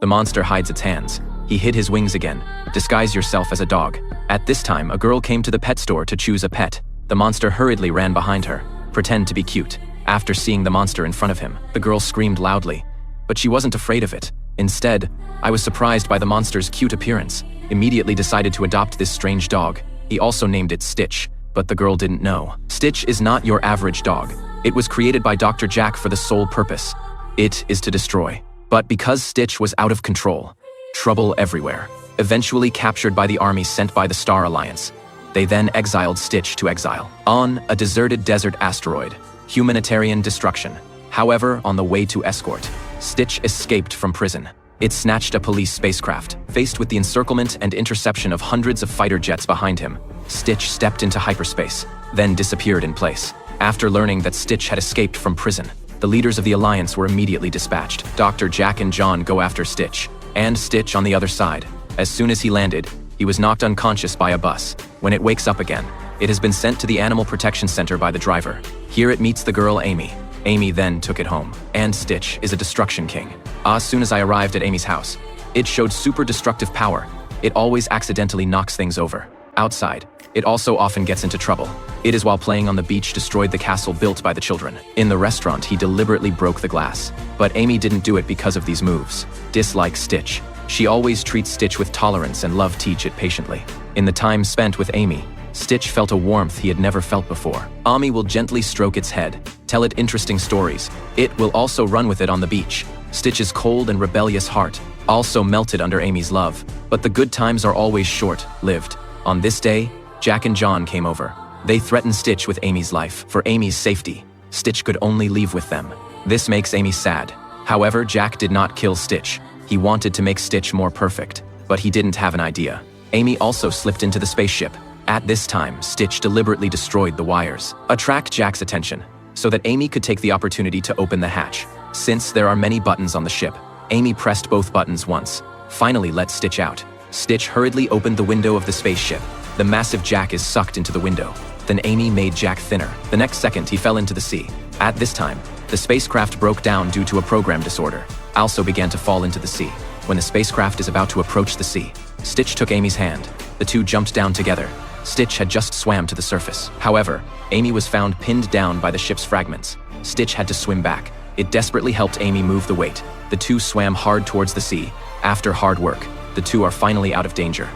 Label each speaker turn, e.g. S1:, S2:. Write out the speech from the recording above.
S1: The monster hides its hands. He hid his wings again. Disguise yourself as a dog. At this time, a girl came to the pet store to choose a pet. The monster hurriedly ran behind her. Pretend to be cute. After seeing the monster in front of him, the girl screamed loudly. But she wasn't afraid of it. Instead, I was surprised by the monster's cute appearance. Immediately decided to adopt this strange dog. He also named it Stitch, but the girl didn't know. Stitch is not your average dog. It was created by Dr. Jack for the sole purpose. It is to destroy. But because Stitch was out of control, trouble everywhere. Eventually captured by the army sent by the Star Alliance, they then exiled Stitch to exile on a deserted desert asteroid. Humanitarian destruction. However, on the way to escort, Stitch escaped from prison. It snatched a police spacecraft. Faced with the encirclement and interception of hundreds of fighter jets behind him, Stitch stepped into hyperspace, then disappeared in place. After learning that Stitch had escaped from prison, the leaders of the Alliance were immediately dispatched. Dr. Jack and John go after Stitch, and Stitch on the other side. As soon as he landed, he was knocked unconscious by a bus. When it wakes up again, it has been sent to the Animal Protection Center by the driver. Here it meets the girl Amy. Amy then took it home. And Stitch is a destruction king. As soon as I arrived at Amy's house, it showed super destructive power. It always accidentally knocks things over. Outside, it also often gets into trouble. It is while playing on the beach destroyed the castle built by the children. In the restaurant, he deliberately broke the glass. But Amy didn't do it because of these moves. Dislike Stitch. She always treats Stitch with tolerance and love teach it patiently. In the time spent with Amy, Stitch felt a warmth he had never felt before. Amy will gently stroke its head, tell it interesting stories. It will also run with it on the beach. Stitch's cold and rebellious heart also melted under Amy's love. But the good times are always short-lived. On this day, Jack and John came over. They threatened Stitch with Amy's life. For Amy's safety, Stitch could only leave with them. This makes Amy sad. However, Jack did not kill Stitch. He wanted to make Stitch more perfect, but he didn't have an idea. Amy also slipped into the spaceship. At this time, Stitch deliberately destroyed the wires. Attract Jack's attention, so that Amy could take the opportunity to open the hatch. Since there are many buttons on the ship, Amy pressed both buttons once. Finally let Stitch out. Stitch hurriedly opened the window of the spaceship. The massive Jack is sucked into the window. Then Amy made Jack thinner. The next second, he fell into the sea. At this time, the spacecraft broke down due to a program disorder. Also began to fall into the sea. When the spacecraft is about to approach the sea, Stitch took Amy's hand. The two jumped down together. Stitch had just swam to the surface. However, Amy was found pinned down by the ship's fragments. Stitch had to swim back. It desperately helped Amy move the weight. The two swam hard towards the sea. After hard work, the two are finally out of danger.